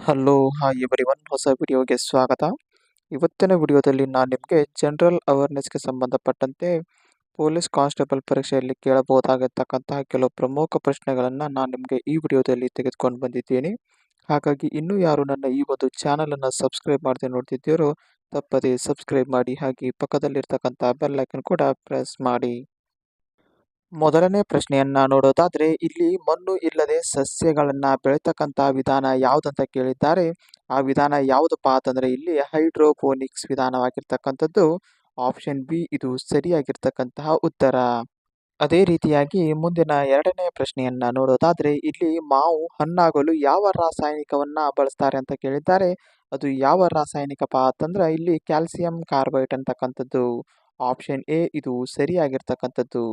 Hello hi everyone ಹೊಸ ವಿಡಿಯೋಗೆ ಸ್ವಾಗತ. ಇವತ್ತಿನ ವಿಡಿಯೋದಲ್ಲಿ ನಾನು ನಿಮಗೆ ಜನರಲ್ ಅವೇರ್ನೆಸ್ಗೆ ಸಂಬಂಧಪಟ್ಟಂತೆ ಪೊಲೀಸ್ ಕಾನ್ಸ್ಟೇಬಲ್ ಪರೀಕ್ಷೆಯಲ್ಲಿ ಕೇಳಬಹುದಾಗಿರ್ತಕ್ಕಂತಹ ಕೆಲವು ಪ್ರಮುಖ ಪ್ರಶ್ನೆಗಳನ್ನು ನಾನು ನಿಮಗೆ ಈ ವಿಡಿಯೋದಲ್ಲಿ ತೆಗೆದುಕೊಂಡು ಬಂದಿದ್ದೀನಿ. ಹಾಗಾಗಿ ಇನ್ನೂ ಯಾರು ನನ್ನ ಈ ಒಂದು ಚಾನಲನ್ನು ಸಬ್ಸ್ಕ್ರೈಬ್ ಮಾಡದೆ ನೋಡ್ತಿದ್ದೀರೋ ತಪ್ಪದೇ ಸಬ್ಸ್ಕ್ರೈಬ್ ಮಾಡಿ, ಹಾಗೆ ಪಕ್ಕದಲ್ಲಿರ್ತಕ್ಕಂಥ ಬೆಲ್ ಐಕನ್ ಕೂಡ ಪ್ರೆಸ್ ಮಾಡಿ. ಮೊದಲನೇ ಪ್ರಶ್ನೆಯನ್ನ ನೋಡೋದಾದ್ರೆ ಇಲ್ಲಿ ಮಣ್ಣು ಇಲ್ಲದೆ ಸಸ್ಯಗಳನ್ನ ಬೆಳೆತಕ್ಕಂತ ವಿಧಾನ ಯಾವ್ದಂತ ಕೇಳಿದ್ದಾರೆ. ಆ ವಿಧಾನ ಯಾವುದಪ್ಪ ಅಂತಂದ್ರೆ ಇಲ್ಲಿ ಹೈಡ್ರೋಪೋನಿಕ್ಸ್ ವಿಧಾನವಾಗಿರ್ತಕ್ಕಂಥದ್ದು. ಆಪ್ಷನ್ ಬಿ ಇದು ಸರಿಯಾಗಿರ್ತಕ್ಕಂತಹ ಉತ್ತರ. ಅದೇ ರೀತಿಯಾಗಿ ಮುಂದಿನ ಎರಡನೇ ಪ್ರಶ್ನೆಯನ್ನ ನೋಡೋದಾದ್ರೆ ಇಲ್ಲಿ ಮಾವು ಹಣ್ಣಾಗಲು ಯಾವ ರಾಸಾಯನಿಕವನ್ನ ಬಳಸ್ತಾರೆ ಅಂತ ಕೇಳಿದ್ದಾರೆ. ಅದು ಯಾವ ರಾಸಾಯನಿಕಪ್ಪ ಅಂತಂದ್ರೆ ಇಲ್ಲಿ ಕ್ಯಾಲ್ಸಿಯಂ ಕಾರ್ಬೈಡ್ ಅಂತಕ್ಕಂಥದ್ದು. ಆಪ್ಷನ್ ಎ ಇದು ಸರಿಯಾಗಿರ್ತಕ್ಕಂಥದ್ದು.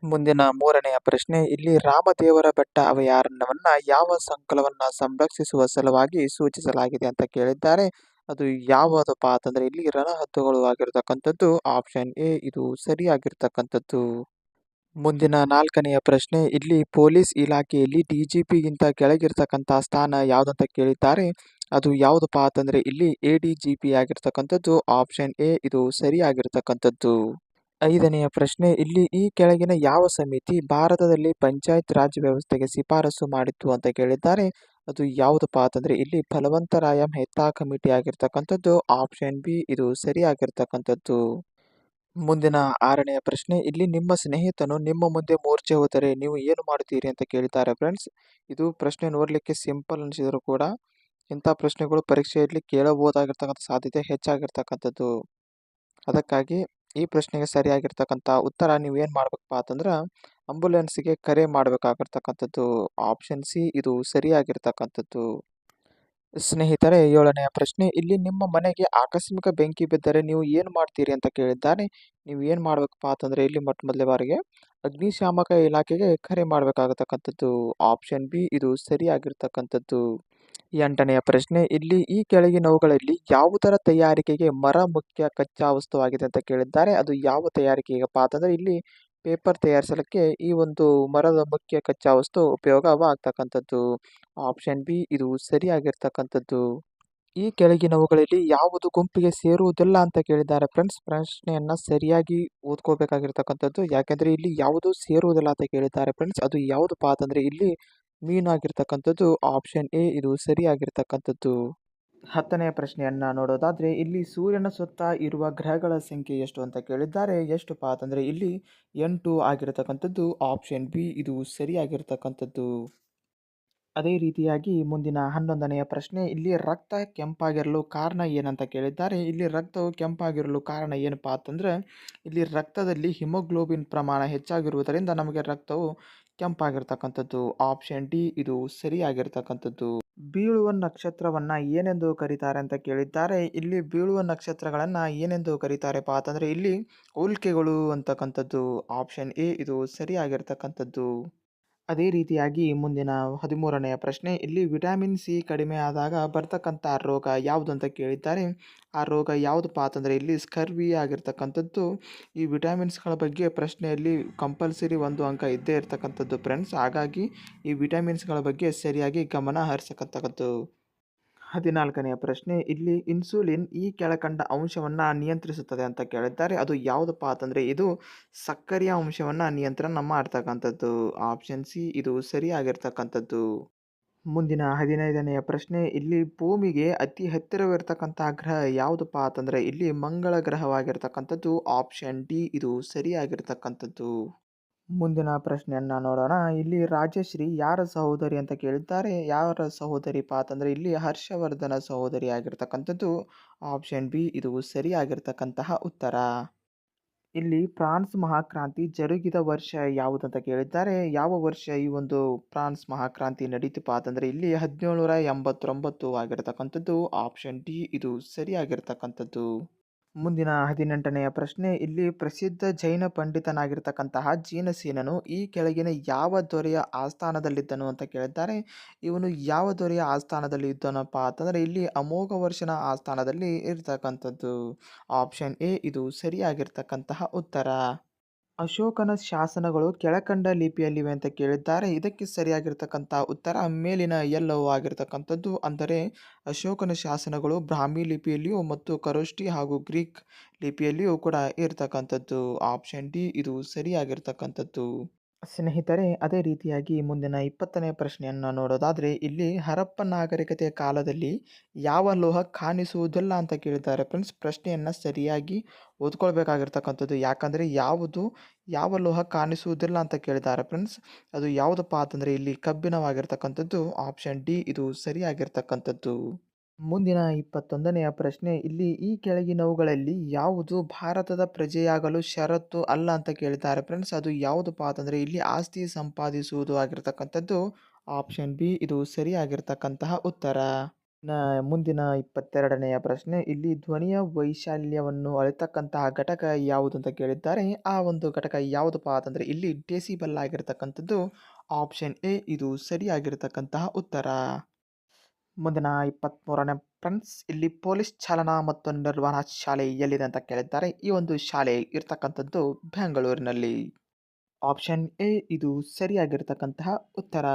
ಮುಂದಿನ ಮೂರನೆಯ ಪ್ರಶ್ನೆ ಇಲ್ಲಿ ರಾಮದೇವರ ಬೆಟ್ಟ ಅಭಯಾರಣ್ಯವನ್ನ ಯಾವ ಸಂಕಲವನ್ನ ಸಂರಕ್ಷಿಸುವ ಸಲುವಾಗಿ ಸೂಚಿಸಲಾಗಿದೆ ಅಂತ ಕೇಳಿದ್ದಾರೆ. ಅದು ಯಾವುದಪ್ಪ ಅಂತಂದ್ರೆ ಇಲ್ಲಿ ರಣಹದ್ದುಗಳು ಆಗಿರತಕ್ಕಂಥದ್ದು. ಆಪ್ಷನ್ ಎ ಇದು ಸರಿಯಾಗಿರ್ತಕ್ಕಂಥದ್ದು. ಮುಂದಿನ ನಾಲ್ಕನೆಯ ಪ್ರಶ್ನೆ ಇಲ್ಲಿ ಪೊಲೀಸ್ ಇಲಾಖೆಯಲ್ಲಿ ಡಿಜಿಪಿಗಿಂತ ಕೆಳಗಿರ್ತಕ್ಕಂಥ ಸ್ಥಾನ ಯಾವ್ದಂತ ಕೇಳಿದ್ದಾರೆ. ಅದು ಯಾವುದಪ್ಪ ಅಂತಂದ್ರೆ ಇಲ್ಲಿ ಎಡಿಜಿಪಿ ಆಗಿರ್ತಕ್ಕಂಥದ್ದು. ಆಪ್ಷನ್ ಎ ಇದು ಸರಿಯಾಗಿರ್ತಕ್ಕಂಥದ್ದು. ಐದನೆಯ ಪ್ರಶ್ನೆ ಇಲ್ಲಿ ಈ ಕೆಳಗಿನ ಯಾವ ಸಮಿತಿ ಭಾರತದಲ್ಲಿ ಪಂಚಾಯತ್ ರಾಜ್ ವ್ಯವಸ್ಥೆಗೆ ಶಿಫಾರಸು ಮಾಡಿತ್ತು ಅಂತ ಕೇಳಿದ್ದಾರೆ. ಅದು ಯಾವುದಪ್ಪ ಅಂತಂದ್ರೆ ಇಲ್ಲಿ ಫಲವಂತರಾಯ ಮೆಹ್ತಾ ಕಮಿಟಿ ಆಗಿರ್ತಕ್ಕಂಥದ್ದು. ಆಪ್ಷನ್ ಬಿ ಇದು ಸರಿಯಾಗಿರ್ತಕ್ಕಂಥದ್ದು. ಮುಂದಿನ ಆರನೆಯ ಪ್ರಶ್ನೆ ಇಲ್ಲಿ ನಿಮ್ಮ ಸ್ನೇಹಿತನು ನಿಮ್ಮ ಮುಂದೆ ಮೂರ್ಛೆ ಹೋದರೆ ನೀವು ಏನು ಮಾಡುತ್ತೀರಿ ಅಂತ ಕೇಳಿದ್ದಾರೆ ಫ್ರೆಂಡ್ಸ್. ಇದು ಪ್ರಶ್ನೆ ನೋಡ್ಲಿಕ್ಕೆ ಸಿಂಪಲ್ ಅನಿಸಿದ್ರು ಕೂಡ ಇಂಥ ಪ್ರಶ್ನೆಗಳು ಪರೀಕ್ಷೆಯಲ್ಲಿ ಕೇಳಬಹುದಾಗಿರ್ತಕ್ಕಂಥ ಸಾಧ್ಯತೆ ಹೆಚ್ಚಾಗಿರ್ತಕ್ಕಂಥದ್ದು. ಅದಕ್ಕಾಗಿ ಈ ಪ್ರಶ್ನೆಗೆ ಸರಿಯಾಗಿರ್ತಕ್ಕಂಥ ಉತ್ತರ ನೀವು ಏನು ಮಾಡ್ಬೇಕಪ್ಪ ಅಂತಂದ್ರೆ ಆಂಬುಲೆನ್ಸ್ಗೆ ಕರೆ ಮಾಡಬೇಕಾಗಿರ್ತಕ್ಕಂಥದ್ದು. ಆಪ್ಷನ್ ಸಿ ಇದು ಸರಿಯಾಗಿರ್ತಕ್ಕಂಥದ್ದು. ಸ್ನೇಹಿತರೆ, ಏಳನೆಯ ಪ್ರಶ್ನೆ ಇಲ್ಲಿ ನಿಮ್ಮ ಮನೆಗೆ ಆಕಸ್ಮಿಕ ಬೆಂಕಿ ಬಿದ್ದರೆ ನೀವು ಏನು ಮಾಡ್ತೀರಿ ಅಂತ ಕೇಳಿದ್ದಾರೆ. ನೀವು ಏನು ಮಾಡ್ಬೇಕಪ್ಪ ಅಂತಂದ್ರೆ ಇಲ್ಲಿ ಮೊಟ್ಟ ಮೊದಲ ಬಾರಿಗೆ ಅಗ್ನಿಶಾಮಕ ಇಲಾಖೆಗೆ ಕರೆ ಮಾಡಬೇಕಾಗತಕ್ಕಂಥದ್ದು. ಆಪ್ಷನ್ ಬಿ ಇದು ಸರಿಯಾಗಿರ್ತಕ್ಕಂಥದ್ದು. ಎಂಟನೆಯ ಪ್ರಶ್ನೆ ಇಲ್ಲಿ ಈ ಕೆಳಗಿನವುಗಳಲ್ಲಿ ಯಾವುದರ ತಯಾರಿಕೆಗೆ ಮರ ಮುಖ್ಯ ಕಚ್ಚಾ ವಸ್ತುವಾಗಿದೆ ಅಂತ ಕೇಳಿದ್ದಾರೆ. ಅದು ಯಾವ ತಯಾರಿಕೆಗಪ್ಪ ಅಂತಂದ್ರೆ ಇಲ್ಲಿ ಪೇಪರ್ ತಯಾರಿಸಲಿಕ್ಕೆ ಈ ಒಂದು ಮರದ ಮುಖ್ಯ ಕಚ್ಚಾ ವಸ್ತು ಉಪಯೋಗವಾಗ್ತಕ್ಕಂಥದ್ದು. ಆಪ್ಷನ್ ಬಿ ಇದು ಸರಿಯಾಗಿರ್ತಕ್ಕಂಥದ್ದು. ಈ ಕೆಳಗಿನವುಗಳಲ್ಲಿ ಯಾವುದು ಗುಂಪಿಗೆ ಸೇರುವುದಿಲ್ಲ ಅಂತ ಕೇಳಿದ್ದಾರೆ ಫ್ರೆಂಡ್ಸ್. ಪ್ರಶ್ನೆಯನ್ನ ಸರಿಯಾಗಿ ಓದ್ಕೋಬೇಕಾಗಿರ್ತಕ್ಕಂಥದ್ದು. ಯಾಕೆಂದ್ರೆ ಇಲ್ಲಿ ಯಾವುದು ಸೇರುವುದಿಲ್ಲ ಅಂತ ಕೇಳಿದ್ದಾರೆ ಫ್ರೆಂಡ್ಸ್. ಅದು ಯಾವುದಪ್ಪ ಅಂತಂದ್ರೆ ಇಲ್ಲಿ ಮೀನಾಗಿರ್ತಕ್ಕಂಥದ್ದು. ಆಪ್ಷನ್ ಎ ಇದು ಸರಿಯಾಗಿರ್ತಕ್ಕಂಥದ್ದು. ಹತ್ತನೆಯ ಪ್ರಶ್ನೆಯನ್ನ ನೋಡೋದಾದ್ರೆ ಇಲ್ಲಿ ಸೂರ್ಯನ ಸುತ್ತ ಇರುವ ಗ್ರಹಗಳ ಸಂಖ್ಯೆ ಎಷ್ಟು ಅಂತ ಕೇಳಿದ್ದಾರೆ. ಎಷ್ಟುಪ್ಪ ಅಂತಂದ್ರೆ ಇಲ್ಲಿ 8 ಆಗಿರತಕ್ಕಂಥದ್ದು. ಆಪ್ಷನ್ ಬಿ ಇದು ಸರಿಯಾಗಿರ್ತಕ್ಕಂಥದ್ದು. ಅದೇ ರೀತಿಯಾಗಿ ಮುಂದಿನ 11ನೆಯ ಪ್ರಶ್ನೆ ಇಲ್ಲಿ ರಕ್ತ ಕೆಂಪಾಗಿರಲು ಕಾರಣ ಏನಂತ ಕೇಳಿದ್ದಾರೆ. ಇಲ್ಲಿ ರಕ್ತವು ಕೆಂಪಾಗಿರಲು ಕಾರಣ ಏನಪ್ಪಾ ಅಂತಂದ್ರೆ ಇಲ್ಲಿ ರಕ್ತದಲ್ಲಿ ಹಿಮೋಗ್ಲೋಬಿನ್ ಪ್ರಮಾಣ ಹೆಚ್ಚಾಗಿರುವುದರಿಂದ ನಮಗೆ ರಕ್ತವು ಕೆಂಪಾಗಿರ್ತಕ್ಕಂಥದ್ದು. ಆಪ್ಷನ್ ಡಿ ಇದು ಸರಿಯಾಗಿರ್ತಕ್ಕಂಥದ್ದು. ಬೀಳುವ ನಕ್ಷತ್ರವನ್ನ ಏನೆಂದು ಕರೀತಾರೆ ಅಂತ ಕೇಳಿದ್ದಾರೆ. ಇಲ್ಲಿ ಬೀಳುವ ನಕ್ಷತ್ರಗಳನ್ನ ಏನೆಂದು ಕರೀತಾರೆಪ್ಪ ಅಂತಂದ್ರೆ ಇಲ್ಲಿ ಉಲ್ಕೆಗಳು ಅಂತಕ್ಕಂಥದ್ದು. ಆಪ್ಷನ್ ಎ ಇದು ಸರಿಯಾಗಿರ್ತಕ್ಕಂಥದ್ದು. ಅದೇ ರೀತಿಯಾಗಿ ಮುಂದಿನ 13ನೆಯ ಪ್ರಶ್ನೆ ಇಲ್ಲಿ ವಿಟಮಿನ್ ಸಿ ಕಡಿಮೆ ಆದಾಗ ಬರ್ತಕ್ಕಂಥ ರೋಗ ಯಾವುದು ಅಂತ ಕೇಳಿದ್ದಾರೆ. ಆ ರೋಗ ಯಾವುದಪ್ಪ ಅಂತಂದರೆ ಇಲ್ಲಿ ಸ್ಕರ್ವಿ ಆಗಿರ್ತಕ್ಕಂಥದ್ದು. ಈ ವಿಟಮಿನ್ಸ್ಗಳ ಬಗ್ಗೆ ಪ್ರಶ್ನೆಯಲ್ಲಿ ಕಂಪಲ್ಸರಿ 1 ಅಂಕ ಇದ್ದೇ ಇರ್ತಕ್ಕಂಥದ್ದು ಫ್ರೆಂಡ್ಸ್. ಹಾಗಾಗಿ ಈ ವಿಟಮಿನ್ಸ್ಗಳ ಬಗ್ಗೆ ಸರಿಯಾಗಿ ಗಮನ ಹರಿಸತಕ್ಕಂಥದ್ದು. 14ನೆಯ ಪ್ರಶ್ನೆ ಇಲ್ಲಿ ಇನ್ಸುಲಿನ್ ಈ ಕೆಳಕಂಡ ಅಂಶವನ್ನು ನಿಯಂತ್ರಿಸುತ್ತದೆ ಅಂತ ಕೇಳಿದ್ದಾರೆ. ಅದು ಯಾವುದಪ್ಪ ಅಂತಂದರೆ ಇದು ಸಕ್ಕರೆಯ ಅಂಶವನ್ನು ನಿಯಂತ್ರಣ ಮಾಡ್ತಕ್ಕಂಥದ್ದು. ಆಪ್ಷನ್ ಸಿ ಇದು ಸರಿಯಾಗಿರ್ತಕ್ಕಂಥದ್ದು. ಮುಂದಿನ 15ನೆಯ ಪ್ರಶ್ನೆ ಇಲ್ಲಿ ಭೂಮಿಗೆ ಅತಿ ಹತ್ತಿರವಿರ್ತಕ್ಕಂಥ ಗ್ರಹ ಯಾವುದಪ್ಪ ಅಂತಂದರೆ ಇಲ್ಲಿ ಮಂಗಳ ಗ್ರಹವಾಗಿರ್ತಕ್ಕಂಥದ್ದು. ಆಪ್ಷನ್ ಡಿ ಇದು ಸರಿಯಾಗಿರ್ತಕ್ಕಂಥದ್ದು. ಮುಂದಿನ ಪ್ರಶ್ನೆಯನ್ನ ನೋಡೋಣ. ಇಲ್ಲಿ ರಾಜಶ್ರೀ ಯಾರ ಸಹೋದರಿ ಅಂತ ಕೇಳಿದ್ದಾರೆ. ಯಾರ ಸಹೋದರಿಪ್ಪ ಅಂತಂದ್ರೆ ಇಲ್ಲಿ ಹರ್ಷವರ್ಧನ ಸಹೋದರಿ ಆಗಿರ್ತಕ್ಕಂಥದ್ದು. ಆಪ್ಷನ್ ಬಿ ಇದು ಸರಿಯಾಗಿರ್ತಕ್ಕಂತಹ ಉತ್ತರ. ಇಲ್ಲಿ ಫ್ರಾನ್ಸ್ ಮಹಾಕ್ರಾಂತಿ ಜರುಗಿದ ವರ್ಷ ಯಾವುದಂತ ಕೇಳಿದ್ದಾರೆ. ಯಾವ ವರ್ಷ ಈ ಒಂದು ಫ್ರಾನ್ಸ್ ಮಹಾಕ್ರಾಂತಿ ನಡೀತಪ್ಪ ಅಂತಂದ್ರೆ ಇಲ್ಲಿ 1789 ಆಗಿರ್ತಕ್ಕಂಥದ್ದು. ಆಪ್ಷನ್ ಡಿ ಇದು ಸರಿಯಾಗಿರ್ತಕ್ಕಂಥದ್ದು. ಮುಂದಿನ 18ನೆಯ ಪ್ರಶ್ನೆ ಇಲ್ಲಿ ಪ್ರಸಿದ್ಧ ಜೈನ ಪಂಡಿತನಾಗಿರ್ತಕ್ಕಂತಹ ಜಿನಸೇನನು ಈ ಕೆಳಗಿನ ಯಾವ ದೊರೆಯ ಆಸ್ಥಾನದಲ್ಲಿದ್ದನು ಅಂತ ಕೇಳಿದ್ದಾರೆ. ಇವನು ಯಾವ ದೊರೆಯ ಆಸ್ಥಾನದಲ್ಲಿ ಇದ್ದನಪ್ಪ ಅಂತಂದರೆ ಇಲ್ಲಿ ಅಮೋಘ ವರ್ಷನ ಆಸ್ಥಾನದಲ್ಲಿ ಇರ್ತಕ್ಕಂಥದ್ದು. ಆಪ್ಷನ್ ಎ ಇದು ಸರಿಯಾಗಿರ್ತಕ್ಕಂತಹ ಉತ್ತರ. ಅಶೋಕನ ಶಾಸನಗಳು ಕೆಳಕಂಡ ಲಿಪಿಯಲ್ಲಿವೆ ಅಂತ ಕೇಳಿದ್ದಾರೆ. ಇದಕ್ಕೆ ಸರಿಯಾಗಿರ್ತಕ್ಕಂಥ ಉತ್ತರ ಮೇಲಿನ ಎಲ್ಲವೂ ಆಗಿರ್ತಕ್ಕಂಥದ್ದು. ಅಂದರೆ ಅಶೋಕನ ಶಾಸನಗಳು ಬ್ರಾಹ್ಮಿ ಲಿಪಿಯಲ್ಲಿಯೂ ಮತ್ತು ಖರೋಷ್ಠಿ ಹಾಗೂ ಗ್ರೀಕ್ ಲಿಪಿಯಲ್ಲಿಯೂ ಕೂಡ ಇರತಕ್ಕಂಥದ್ದು. ಆಪ್ಷನ್ ಡಿ ಇದು ಸರಿಯಾಗಿರ್ತಕ್ಕಂಥದ್ದು. ಸ್ನೇಹಿತರೆ, ಅದೇ ರೀತಿಯಾಗಿ ಮುಂದಿನ 20ನೇ ಪ್ರಶ್ನೆಯನ್ನು ನೋಡೋದಾದರೆ, ಇಲ್ಲಿ ಹರಪ್ಪ ನಾಗರಿಕತೆಯ ಕಾಲದಲ್ಲಿ ಯಾವ ಲೋಹ ಕಾಣಿಸುವುದಿಲ್ಲ ಅಂತ ಕೇಳಿದ್ದಾರೆ. ಫ್ರೆಂಡ್ಸ್, ಪ್ರಶ್ನೆಯನ್ನು ಸರಿಯಾಗಿ ಓದ್ಕೊಳ್ಬೇಕಾಗಿರ್ತಕ್ಕಂಥದ್ದು. ಯಾಕಂದರೆ ಯಾವ ಲೋಹ ಕಾಣಿಸುವುದಿಲ್ಲ ಅಂತ ಕೇಳಿದ್ದಾರೆ ಫ್ರೆಂಡ್ಸ್. ಅದು ಯಾವುದಪ್ಪ ಅಂತಂದರೆ ಇಲ್ಲಿ ಕಬ್ಬಿಣವಾಗಿರ್ತಕ್ಕಂಥದ್ದು. ಆಪ್ಷನ್ ಡಿ ಇದು ಸರಿಯಾಗಿರ್ತಕ್ಕಂಥದ್ದು. ಮುಂದಿನ 21ನೆಯ ಪ್ರಶ್ನೆ, ಇಲ್ಲಿ ಈ ಕೆಳಗಿನವುಗಳಲ್ಲಿ ಯಾವುದು ಭಾರತದ ಪ್ರಜೆಯಾಗಲು ಷರತ್ತು ಅಲ್ಲ ಅಂತ ಕೇಳಿದ್ದಾರೆ ಫ್ರೆಂಡ್ಸ್. ಅದು ಯಾವುದಪ್ಪ ಅಂತಂದರೆ ಇಲ್ಲಿ ಆಸ್ತಿ ಸಂಪಾದಿಸುವುದು ಆಗಿರ್ತಕ್ಕಂಥದ್ದು. ಆಪ್ಷನ್ ಬಿ ಇದು ಸರಿಯಾಗಿರ್ತಕ್ಕಂತಹ ಉತ್ತರ. ಮುಂದಿನ 22ನೆಯ ಪ್ರಶ್ನೆ, ಇಲ್ಲಿ ಧ್ವನಿಯ ವೈಶಾಲ್ಯವನ್ನು ಅಳೆತಕ್ಕಂತಹ ಘಟಕ ಯಾವುದು ಅಂತ ಕೇಳಿದ್ದಾರೆ. ಆ ಒಂದು ಘಟಕ ಯಾವುದಪ್ಪ ಅಂತಂದರೆ ಇಲ್ಲಿ ಡೆಸಿಬಲ್ ಆಗಿರ್ತಕ್ಕಂಥದ್ದು. ಆಪ್ಷನ್ ಎ ಇದು ಸರಿಯಾಗಿರ್ತಕ್ಕಂತಹ ಉತ್ತರ. ಮುಂದಿನ 23ನೇ ಫ್ರೆಂಡ್ಸ್, ಇಲ್ಲಿ ಪೊಲೀಸ್ ಚಾಲನಾ ಮತ್ತು ನಿರ್ವಹಣಾ ಶಾಲೆ ಎಲ್ಲಿದೆ ಅಂತ ಕೇಳಿದ್ದಾರೆ. ಈ ಒಂದು ಶಾಲೆ ಇರ್ತಕ್ಕಂಥದ್ದು ಬೆಂಗಳೂರಿನಲ್ಲಿ. ಆಪ್ಷನ್ ಎ ಇದು ಸರಿಯಾಗಿರ್ತಕ್ಕಂತಹ ಉತ್ತರ.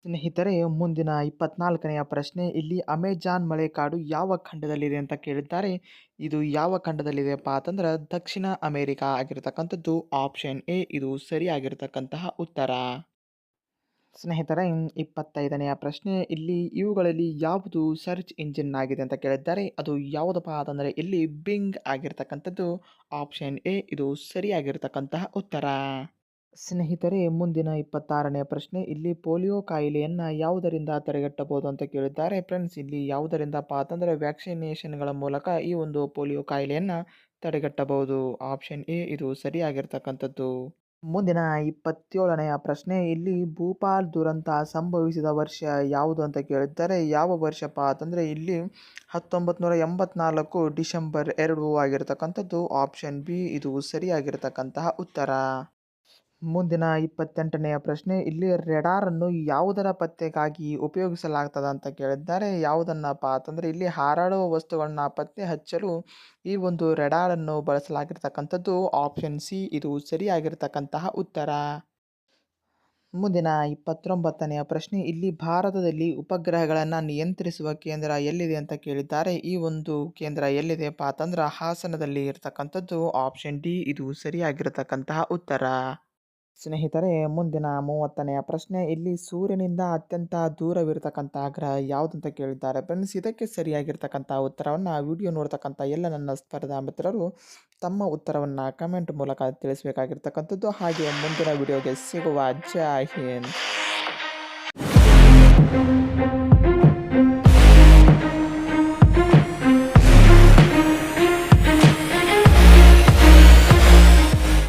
ಸ್ನೇಹಿತರೆ, ಮುಂದಿನ 24ನೆಯ ಪ್ರಶ್ನೆ, ಇಲ್ಲಿ ಅಮೆಜಾನ್ ಮಳೆಕಾಡು ಯಾವ ಖಂಡದಲ್ಲಿದೆ ಅಂತ ಕೇಳಿದ್ದಾರೆ. ಇದು ಯಾವ ಖಂಡದಲ್ಲಿದೆಯಪ್ಪ ಅಂತಂದ್ರೆ ದಕ್ಷಿಣ ಅಮೆರಿಕಾ ಆಗಿರ್ತಕ್ಕಂಥದ್ದು. ಆಪ್ಷನ್ ಎ ಇದು ಸರಿಯಾಗಿರ್ತಕ್ಕಂತಹ ಉತ್ತರ. ಸ್ನೇಹಿತರೆ, 25ನೆಯ ಪ್ರಶ್ನೆ, ಇಲ್ಲಿ ಇವುಗಳಲ್ಲಿ ಯಾವುದು ಸರ್ಚ್ ಇಂಜಿನ್ ಆಗಿದೆ ಅಂತ ಕೇಳಿದ್ದಾರೆ. ಅದು ಯಾವುದಪ್ಪ ಅಂತಂದರೆ ಇಲ್ಲಿ ಬಿಂಗ್ ಆಗಿರ್ತಕ್ಕಂಥದ್ದು. ಆಪ್ಷನ್ ಎ ಇದು ಸರಿಯಾಗಿರ್ತಕ್ಕಂತಹ ಉತ್ತರ. ಸ್ನೇಹಿತರೆ, ಮುಂದಿನ 26ನೆಯ ಪ್ರಶ್ನೆ, ಇಲ್ಲಿ ಪೋಲಿಯೋ ಕಾಯಿಲೆಯನ್ನು ಯಾವುದರಿಂದ ತಡೆಗಟ್ಟಬಹುದು ಅಂತ ಕೇಳಿದ್ದಾರೆ. ಫ್ರೆಂಡ್ಸ್, ಇಲ್ಲಿ ಯಾವುದರಿಂದಪ್ಪ ಅಂತಂದರೆ ವ್ಯಾಕ್ಸಿನೇಷನ್ಗಳ ಮೂಲಕ ಈ ಒಂದು ಪೋಲಿಯೋ ಕಾಯಿಲೆಯನ್ನು ತಡೆಗಟ್ಟಬಹುದು. ಆಪ್ಷನ್ ಎ ಇದು ಸರಿಯಾಗಿರ್ತಕ್ಕಂಥದ್ದು. ಮುಂದಿನ 27ನೆಯ ಪ್ರಶ್ನೆ, ಇಲ್ಲಿ ಭೂಪಾಲ್ ದುರಂತ ಸಂಭವಿಸಿದ ವರ್ಷ ಯಾವುದು ಅಂತ ಕೇಳಿದ್ದಾರೆ. ಯಾವ ವರ್ಷಪ್ಪ ಅಂತಂದರೆ ಇಲ್ಲಿ 1984 ಡಿಸೆಂಬರ್ 2 ಆಗಿರ್ತಕ್ಕಂಥದ್ದು. ಆಪ್ಷನ್ ಬಿ ಇದು ಸರಿಯಾಗಿರ್ತಕ್ಕಂತಹ ಉತ್ತರ. ಮುಂದಿನ 28ನೆಯ ಪ್ರಶ್ನೆ, ಇಲ್ಲಿ ರೆಡಾರನ್ನು ಯಾವುದರ ಪತ್ತೆಗಾಗಿ ಉಪಯೋಗಿಸಲಾಗ್ತದೆ ಅಂತ ಕೇಳಿದ್ದಾರೆ. ಯಾವುದನ್ನಪ್ಪ ಅಂತಂದರೆ ಇಲ್ಲಿ ಹಾರಾಡುವ ವಸ್ತುಗಳನ್ನ ಪತ್ತೆ ಹಚ್ಚಲು ಈ ಒಂದು ರೆಡಾರನ್ನು ಬಳಸಲಾಗಿರ್ತಕ್ಕಂಥದ್ದು. ಆಪ್ಷನ್ ಸಿ ಇದು ಸರಿಯಾಗಿರ್ತಕ್ಕಂತಹ ಉತ್ತರ. ಮುಂದಿನ 29ನೆಯ ಪ್ರಶ್ನೆ, ಇಲ್ಲಿ ಭಾರತದಲ್ಲಿ ಉಪಗ್ರಹಗಳನ್ನು ನಿಯಂತ್ರಿಸುವ ಕೇಂದ್ರ ಎಲ್ಲಿದೆ ಅಂತ ಕೇಳಿದ್ದಾರೆ. ಈ ಒಂದು ಕೇಂದ್ರ ಎಲ್ಲಿದೆಯಪ್ಪ ಅಂತಂದ್ರೆ ಹಾಸನದಲ್ಲಿ ಇರ್ತಕ್ಕಂಥದ್ದು. ಆಪ್ಷನ್ ಡಿ ಇದು ಸರಿಯಾಗಿರ್ತಕ್ಕಂತಹ ಉತ್ತರ. ಸ್ನೇಹಿತರೆ, ಮುಂದಿನ 30ನೆಯ ಪ್ರಶ್ನೆ, ಇಲ್ಲಿ ಸೂರ್ಯನಿಂದ ಅತ್ಯಂತ ದೂರವಿರತಕ್ಕಂಥ ಗ್ರಹ ಯಾವುದಂತ ಕೇಳಿದ್ದಾರೆ. ಫ್ರೆಂಡ್ಸ್, ಇದಕ್ಕೆ ಸರಿಯಾಗಿರ್ತಕ್ಕಂಥ ಉತ್ತರವನ್ನು ವಿಡಿಯೋ ನೋಡ್ತಕ್ಕಂಥ ಎಲ್ಲ ನನ್ನ ಸ್ಪರ್ಧಾ ಮಿತ್ರರು ತಮ್ಮ ಉತ್ತರವನ್ನು ಕಮೆಂಟ್ ಮೂಲಕ ತಿಳಿಸಬೇಕಾಗಿರ್ತಕ್ಕಂಥದ್ದು. ಹಾಗೆ ಮುಂದಿನ ವಿಡಿಯೋಗೆ ಸಿಗುವ. ಜೈ ಹಿಂದ್.